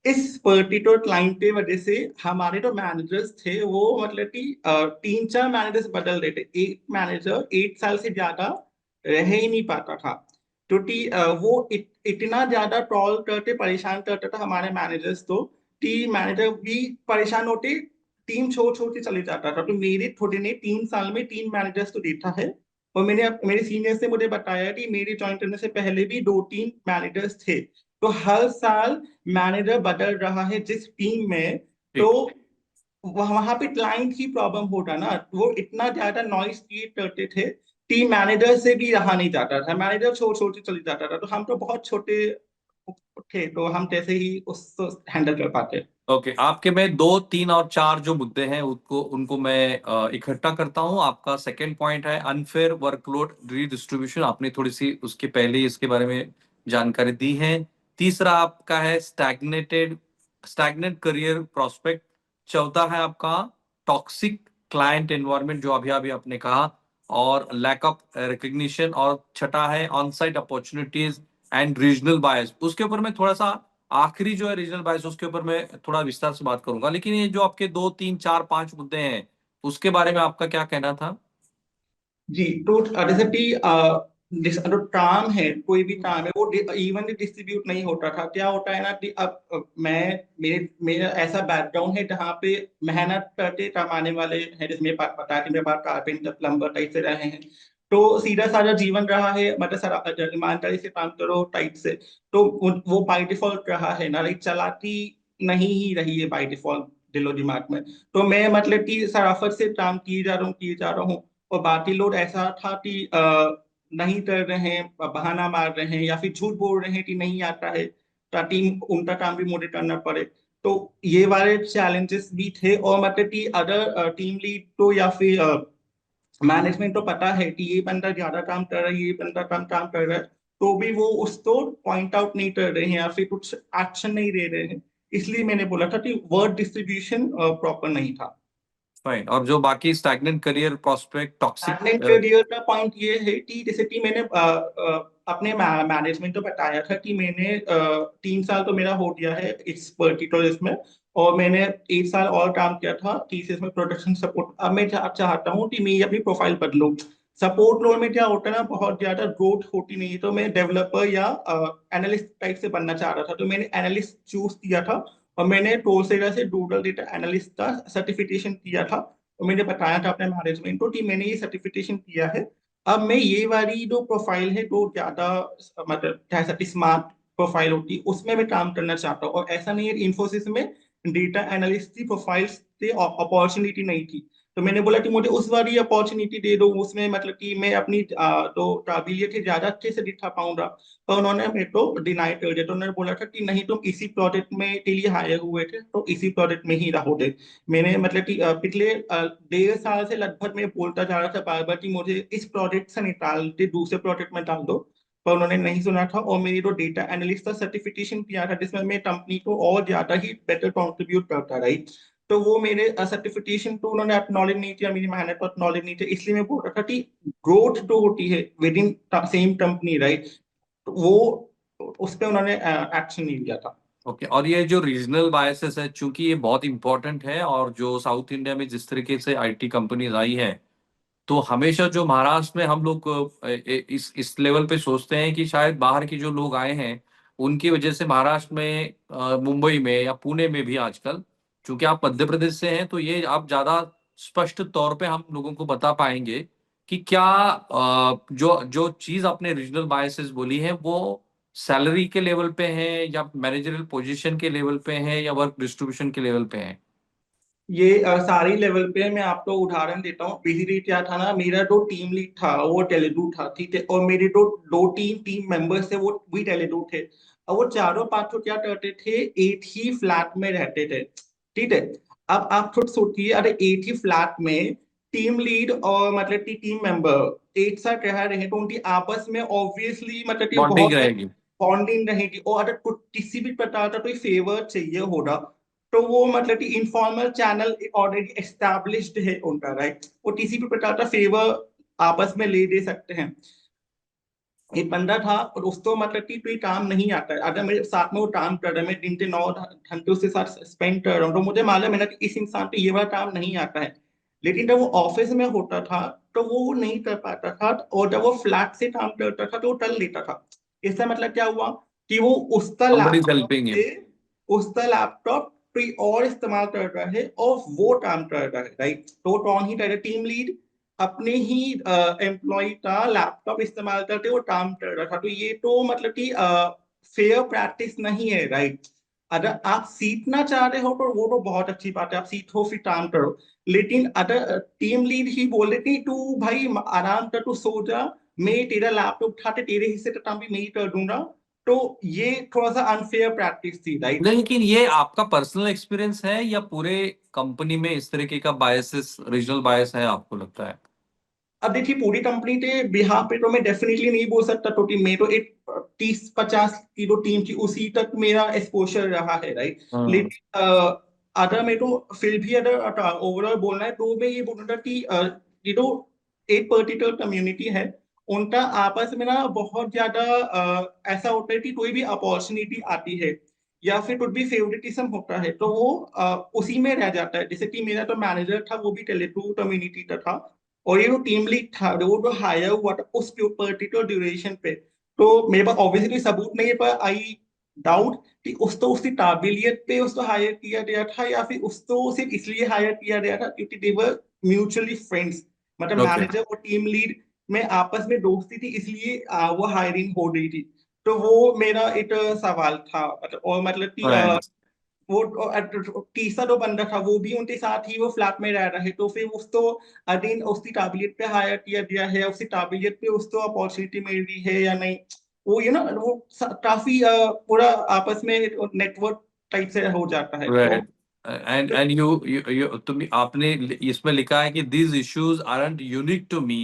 इस पर्टिकुलर क्लाइंट की वजह से हमारे जो मैनेजर्स थे वो मतलब कि 3-4 मैनेजर्स बदल रहे थे। एक मैनेजर 1 साल से ज्यादा रह ही नहीं पाता था, क्योंकि वो इतना ज्यादा ट्रॉल करते परेशान करता था हमारे मैनेजर्स। तो टीम मैनेजर भी परेशान होते, टीम छोड़ छोड़ के चले जाता था। तो मेरे थोड़े ने 3 साल में 3 मैनेजर्स को देखा है। और मेरे सीनियर्स ने मुझे बताया कि मेरे ज्वाइन करने से पहले भी 2-3 मैनेजर्स थे। तो हर साल मैनेजर बदल रहा है जिस टीम में, तो ठीक। वहां पे क्लाइंट ही प्रॉब्लम होता ना। वो इतना ज्यादा नॉइस क्रिएट करते थे, टीम मैनेजर से भी रहा नहीं जाता था, मैनेजर छोड़ छोड़ के चले जाता था। तो हम तो बहुत छोटे थे, तो हम कैसे ही उसको हैंडल कर पाते। ओके, आपके में 2, 3 और 4 जो मुद्दे हैं उनको उनको मैं इकट्ठा करता हूं। आपका सेकंड पॉइंट है अनफेयर वर्कलोड रीडिस्ट्रीब्यूशन, आपने थोड़ी सी उसके पहले ही इसके बारे में जानकारी दी है। तीसरा आपका है स्टैग्नेंट करियर प्रोस्पेक्ट। चौथा है आपका टॉक्सिक क्लाइंट एनवायरनमेंट, जो अभी अभी आपने कहा, और लैक ऑफ रिकग्निशन। और छठा है on site opportunities and regional bias. उसके ऊपर मैं थोड़ा सा आखिरी जो है रीजनल बायस, उसके ऊपर मैं थोड़ा विस्तार से बात करूंगा। लेकिन ये जो आपके 2, 3, 4, 5 मुद्दे हैं, उसके बारे में आपका क्या कहना था? जी, तो जैसे कि जो काम है, कोई भी काम है वो इवनली डिस्ट्रीब्यूट नहीं होता था। क्या होता है ना कि अब मैं मेरे मेरा ऐसा बैकग्राउंड है जहाँ पे मेहनत करके कमाने वाले हैं, जिसमें पता है कि मेरे पास कारपेंटर प्लम्बर टाइप से रहे हैं। तो सीधा साधा जीवन रहा है, मतलब सारा ईमानदारी से काम करो टाइप से। तो वो बाय डिफॉल्ट रहा है ना, लाइक चलाती नहीं ही रही है बाय डिफॉल्ट दिलो दिमाग में। तो मैं मतलब कि शराफत से काम किए जा रहा हूँ। और बाकी लोग ऐसा था कि नहीं कर रहे हैं, बहाना मार रहे हैं, या फिर झूठ बोल रहे हैं कि नहीं आता है, ताकि उनका काम भी मुझे करना पड़े। तो ये वाले चैलेंजेस भी थे। और मतलब कि अदर टीम लीड तो या फिर मैनेजमेंट तो पता है कि ये बंदा ज्यादा काम कर रहा है, ये बंदा कम काम कर रहा है, तो भी वो उसको पॉइंट आउट नहीं कर रहे हैं या फिर कुछ एक्शन नहीं ले रहे हैं। इसलिए मैंने बोला था कि वर्ड डिस्ट्रीब्यूशन प्रॉपर नहीं था। फाइन। और जो बाकी stagnant career prospect toxic talent career का पॉइंट ये है कि जैसे कि मैंने अपने मैनेजमेंट को बताया था कि मैंने 3 साल तो मेरा हो गया है इस पर्टिकुलर इसमें। और मैंने 1 साल और काम किया था TCS में प्रोडक्शन सपोर्ट। अब मैं चाहता हूँ कि मैं अपनी प्रोफाइल बदलूं। सपोर्ट रोल में क्या होता है ना, बहुत ज्यादा ग्रोथ होती नहीं है, तो मैं डेवलपर या एनालिस्ट टाइप से बनना चाह रहा था। तो मैंने एनालिस्ट चूज किया था, और मैंने कोर्सेरा से डूडल डेटा एनालिस्ट का सर्टिफिकेशन किया था। तो मैंने बताया था अपने मैनेजमेंट को कि मैंने ये सर्टिफिकेशन किया है। अब मैं ये वाली जो प्रोफाइल है तो ज्यादा मतलब कह सकती स्मार्ट प्रोफाइल होती है, उसमें मैं काम करना चाहता हूँ। और ऐसा नहीं है, इन्फोसिस में डेटा एनालिस्ट की प्रोफाइल से अपॉर्चुनिटी नहीं थी। तो मैंने बोला कि मुझे उस वाली अपॉर्चुनिटी दे दो, उसमें मतलब कि मैं अपनी तो काबिलियत है ज्यादा अच्छे से दिखा पाऊंगा। तो उन्होंने मेरे को डिनाई कर दिया। तो उन्होंने बोला था कि नहीं, तुम इसी प्रोजेक्ट में के लिए हायर हुए थे तो इसी प्रोजेक्ट में ही रहोगे। मैंने मतलब कि पिछले 1.5 साल से लगभग मैं बोलता जा रहा था बार बार कि मुझे इस प्रोजेक्ट से निकाल के दूसरे प्रोजेक्ट में डाल दो। पर उन्होंने नहीं सुना था। और मेरी जो डेटा एनालिस्ट का सर्टिफिकेशन किया था, जिसमें मैं कंपनी को और ज्यादा ही बेटर कंट्रीब्यूट करता रही, तो वो मेरे सर्टिफिकेशन तो उन्होंने एक्नॉलेज नहीं किया, मेरी मेहनत को एक्नॉलेज नहीं किया। इसलिए मैं बोल रहा था कि ग्रोथ जो होती है with in same company, right, तो वो उस पर उन्होंने एक्शन नहीं लिया था। ओके। और ये जो रीजनल बायसेस है, चूंकि ये बहुत इंपॉर्टेंट है, और जो साउथ इंडिया में जिस तरीके से आईटी कंपनीज आई है, तो हमेशा जो महाराष्ट्र में हम लोग इस लेवल पे सोचते हैं कि शायद बाहर के जो लोग आए हैं उनकी वजह से महाराष्ट्र में, मुंबई में या पुणे में भी आजकल, क्योंकि आप मध्य प्रदेश से हैं, तो ये आप ज्यादा स्पष्ट तौर पे हम लोगों को बता पाएंगे कि क्या जो जो चीज आपने रीजनल बायसेस बोली है वो सैलरी के लेवल पे है, या मैनेजरियल पोजीशन के लेवल पे है, या वर्क डिस्ट्रीब्यूशन के लेवल पे है? ये सारी लेवल पे मैं आपको उदाहरण देता हूँ। बेसिकली क्या था ना, मेरा जो टीम लीड था वो टेलीडू था, ठीक है, और मेरे जो दो टीम टीम मेंबर्स थे वो भी टेलीडू थे। और वो चारों पांचों क्या करते थे, एक ही फ्लैट में रहते थे, ठीक है। अब आप खुद सोचिए, अरे एक ही फ्लैट में टीम लीड और मतलब कि टीम मेंबर एक साथ रह रहे हैं, तो उनकी आपस में ऑब्वियसली मतलब कि बॉन्डिंग बहुत रहेगी। बॉन्डिंग रहेगी। और अगर किसी भी प्रकार का कोई फेवर चाहिए होगा, तो वो मतलब कि इनफॉर्मल चैनल ऑलरेडी एस्टैब्लिश्ड है उनका, राइट। वो किसी भी प्रकार का फेवर आपस में ले दे सकते हैं। एक बंदा था और उसको मतलब कि कोई काम नहीं आता है, अगर मेरे साथ में वो काम कर रहा है, मैं दिन के 9 घंटे उसके साथ स्पेंड कर रहा हूँ, तो मुझे मालूम है ना कि इस इंसान को ये वाला काम नहीं आता है। लेकिन जब वो ऑफिस में होता था तो वो नहीं कर पाता था, और जब वो फ्लैट से काम करता था तो वो कर लेता था। इसका मतलब क्या हुआ कि वो उसका somebody is लैपटॉप helping से him। उसका लैपटॉप कोई और इस्तेमाल कर रहा है और वो काम कर रहा है, राइट। तो कौन ही करे, टीम लीड अपने ही एम्प्लॉय का लैपटॉप इस्तेमाल करके वो काम कर रहा था। तो ये तो मतलब कि फेयर प्रैक्टिस नहीं है, राइट। अगर आप सीखना चाह रहे हो तो वो तो बहुत अच्छी बात है, आप सीखो फिर काम करो। लेकिन अगर टीम लीड ही बोले कि तू भाई आराम कर, तू सो जा, मैं तेरा लैपटॉप उठा के तेरे हिस्से का काम भी मैं ही कर दूंगा, तो ये थोड़ा सा अनफेयर प्रैक्टिस थी, राइट। लेकिन ये आपका पर्सनल एक्सपीरियंस है या पूरे कंपनी में इस तरीके का बायसेस, रीजनल बायस है आपको लगता है? अब देखिए, पूरी कंपनी के बिहाफ पे तो मैं डेफिनेटली नहीं बोल सकता, तो टीम में तो एक 30-50 की जो टीम थी उसी तक मेरा एक्सपोजर रहा है, राइट। हम्म। लेकिन अगर मैं तो फिर भी अगर ओवरऑल बोलना है तो मैं ये बोलूंगा कि ये तो एक पर्टिकुलर कम्युनिटी है, उनका आपस में ना बहुत ज्यादा ऐसा होता है कि कोई भी अपॉर्चुनिटी आती है या फिर कुछ भी फेवरेटिज्म होता है तो वो उसी में रह जाता है। जैसे कि मेरा तो मैनेजर था वो भी टेलीटू कम्युनिटी का था, और ये जो टीम लीड था वो तो हायर हुआ था उसके ऊपर पर्टिकुलर ड्यूरेशन पे। तो मेरे पास ऑब्वियसली सबूत नहीं है, पर आई डाउट कि उसको उसकी काबिलियत पे उसको हायर किया गया था, या फिर उसको सिर्फ इसलिए हायर किया गया था क्योंकि दे वर म्यूचुअली फ्रेंड्स, मतलब ओके। मैनेजर और टीम लीड में आपस में दोस्ती थी, इसलिए वो हायरिंग हो रही थी। तो वो मेरा एक सवाल था, मतलब और मतलब कि राइट। वो तीसरा जो बंदा था वो भी उनके साथ ही वो फ्लैट में रह रहा है, तो फिर उसको अगेन उसकी काबिलियत पे हायर किया गया है, उसकी काबिलियत पे उसको अपॉर्चुनिटी मिल रही है या नहीं, वो वो काफी पूरा आपस में नेटवर्क टाइप से हो जाता है। तो राइट। एंड यू तुम आपने इसमें लिखा है कि these issues aren't unique to me.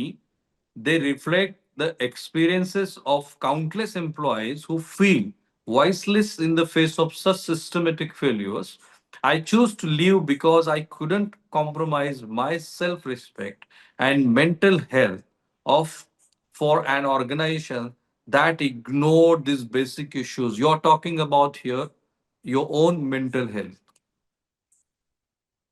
They reflect the experiences of countless employees who feel voiceless in the face of such systematic failures. I choose to leave because I couldn't compromise my self respect and mental health of for an organization that ignored these basic issues. You're talking about here your own mental health,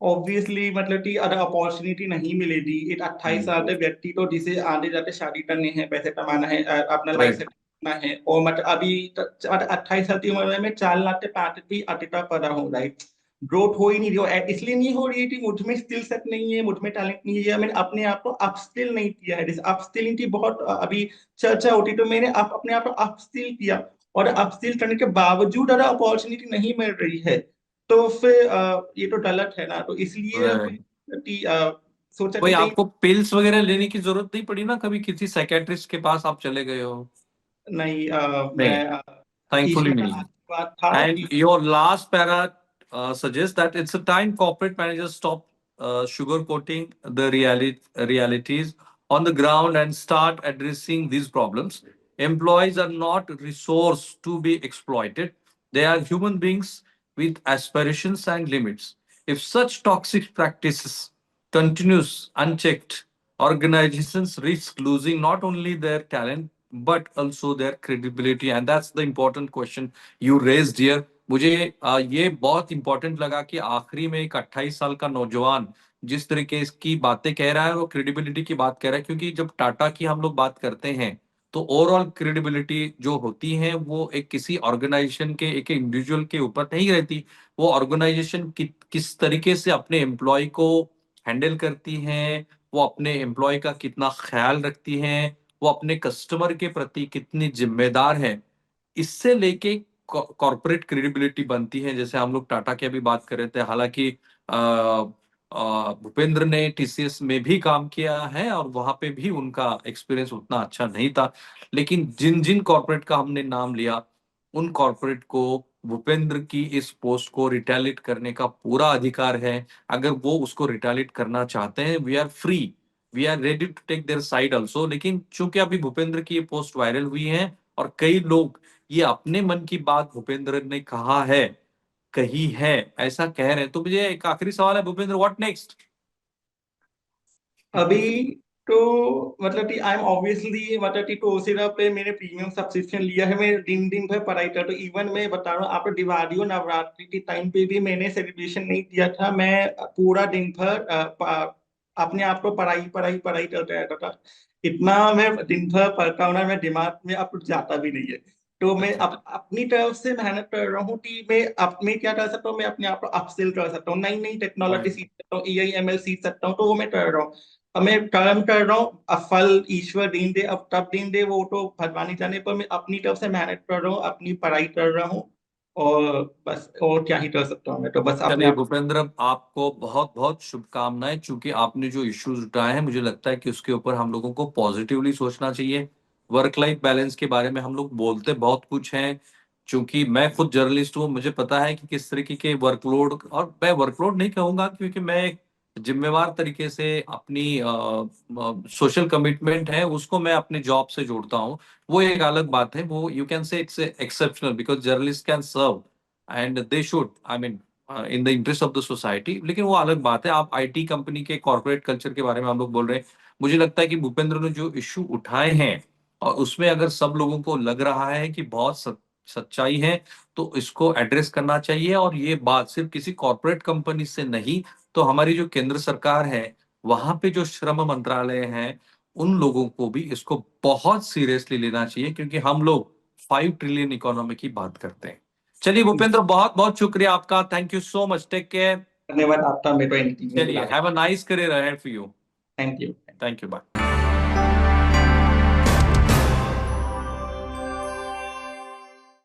obviously मतलब कि अगर opportunity नहीं मिलेगी एक 28 साल के व्यक्ति को, जिसे आगे जाके शादी करनी है, पैसे कमाना है, अपना लाइफ right? सेट करना है, और मतलब अभी 28 साल की उम्र में मैं 4 लाख के पैकेज भी अटिका कर रहा हूँ, राइट। ग्रोथ हो ही नहीं रही हो, इसलिए नहीं हो रही है कि मुझ में स्किल सेट नहीं है, मुझ में टैलेंट नहीं है, या मैंने अपने आप को अपस्किल नहीं किया है। जैसे अपस्किलिंग की बहुत अभी चर्चा होती, तो मैंने अपने आप को अपस्किल किया, और अपस्किल करने के बावजूद अगर अपॉर्चुनिटी नहीं मिल रही है तो फिर ये तो गलत है ना, तो इसलिए Right. फिर सोचा कोई कि कहीं आपको पिल्स वगैरह लेने की जरूरत नहीं पड़ी ना, कभी किसी साइकेट्रिस्ट के पास आप चले गए हो? नहीं, नहीं, मैं thankfully ईश्वर का नहीं। आशीर्वाद था And कि your last para suggests that it's a time corporate managers stop sugarcoating the realities on the ground and start addressing these problems. Employees are not resource to be exploited. They are human beings with aspirations and limits. If such toxic practices continues unchecked, organizations risk losing not only their talent but also their credibility. And that's the important question you raised here. मुझे ये बहुत important लगा कि आखिरी में एक 28 साल का नौजवान जिस तरीके की बातें कह रहा है वो क्रेडिबिलिटी की बात कह रहा है, क्योंकि जब टाटा की हम लोग बात करते हैं तो ओवरऑल क्रेडिबिलिटी जो होती है वो एक किसी ऑर्गेनाइजेशन के एक इंडिविजुअल के ऊपर नहीं रहती। वो ऑर्गेनाइजेशन किस तरीके से अपने एम्प्लॉय को हैंडल करती है, वो अपने एम्प्लॉय का कितना ख्याल रखती है, वो अपने कस्टमर के प्रति कितनी जिम्मेदार है, इससे लेके कॉर्पोरेट क्रेडिबिलिटी बनती है। जैसे हम लोग टाटा की अभी बात कर रहे थे, हालांकि भूपेंद्र ने टीसीएस में भी काम किया है और वहां पे भी उनका एक्सपीरियंस उतना अच्छा नहीं था, लेकिन जिन जिन कॉर्पोरेट का हमने नाम लिया उन कॉर्पोरेट को भूपेंद्र की इस पोस्ट को रिटेलिएट करने का पूरा अधिकार है। अगर वो उसको रिटेलिएट करना चाहते हैं, we are free, we are ready to take their side also. लेकिन चूंकि अभी भूपेंद्र की ये पोस्ट वायरल हुई है और कई लोग ये अपने मन की बात भूपेंद्र ने कहा है, कही है, ऐसा कह रहे हैं, तो मुझे एक आखिरी सवाल है भूपेंद्र, व्हाट नेक्स्ट? अभी तो मतलब कि आई एम ऑब्वियसली मतलब कि कोर्सेरा पे मैंने प्रीमियम सब्सक्रिप्शन लिया है। मैं दिन दिन भर पढ़ाई करता हूँ। इवन मैं बता रहा हूँ आप, दिवाली और नवरात्रि के टाइम पे भी मैंने सेलिब्रेशन नहीं किया था। मैं पूरा दिन भर अपने आप को पढ़ाई पढ़ाई पढ़ाई करते रहता था। इतना मैं दिन भर पढ़ता हूँ ना, मैं दिमाग में अब कुछ जाता भी नहीं है। तो मैं अच्छा। अपनी तरफ से मेहनत कर रहा हूँ कि मैं क्या कर सकता हूँ, मैं अपने आप को अपस्किल कर सकता हूँ, नई नई टेक्नोलॉजी Fine. सीख सकता हूँ, एआई एमएल सीख सकता हूँ। तो वो मैं कर रहा हूँ। अब मैं कर्म कर रहा हूँ, अब फल ईश्वर देन दे, अब कब देन दे वो तो भगवान ही जाने। पर मैं अपनी तरफ से मेहनत कर रहा हूँ, अपनी पढ़ाई कर रहा हूँ। और बस और क्या ही कर सकता हूँ, मैं तो बस अपने चलिए आप। भूपेंद्र, आपको बहुत बहुत शुभकामनाएं। चूंकि आपने जो इश्यूज उठाए हैं, मुझे लगता है कि उसके ऊपर हम लोगों को पॉजिटिवली सोचना चाहिए। वर्क लाइफ बैलेंस के बारे में हम लोग बोलते बहुत कुछ हैं। चूंकि मैं खुद जर्नलिस्ट हूँ, मुझे पता है कि किस तरीके के वर्कलोड, और मैं वर्कलोड नहीं कहूंगा क्योंकि मैं एक जिम्मेवार तरीके से अपनी सोशल कमिटमेंट है उसको मैं अपने जॉब से जोड़ता हूँ। वो एक अलग बात है, वो you can say it's exceptional because journalist can serve and they should, I mean, in the interest of the society. लेकिन वो अलग बात है, आप आईटी कंपनी के कॉर्पोरेट कल्चर के बारे में हम लोग बोल रहे हैं। मुझे लगता है कि भूपेंद्र ने जो इश्यू उठाए हैं और उसमें अगर सब लोगों को लग रहा है कि बहुत सच्चाई है, तो इसको एड्रेस करना चाहिए। और ये बात सिर्फ किसी कॉर्पोरेट कंपनी से नहीं, तो हमारी जो केंद्र सरकार है, वहां पे जो श्रम मंत्रालय है, उन लोगों को भी इसको बहुत सीरियसली लेना चाहिए, क्योंकि हम लोग 5 ट्रिलियन इकोनॉमी की बात करते हैं। चलिए भूपेंद्र, बहुत बहुत शुक्रिया आपका, thank you so much, take care. धन्यवाद आपका मेरे को एनटीवी में चलिए, बुलाने। Have a nice career ahead for you. Thank you. Thank you, bye.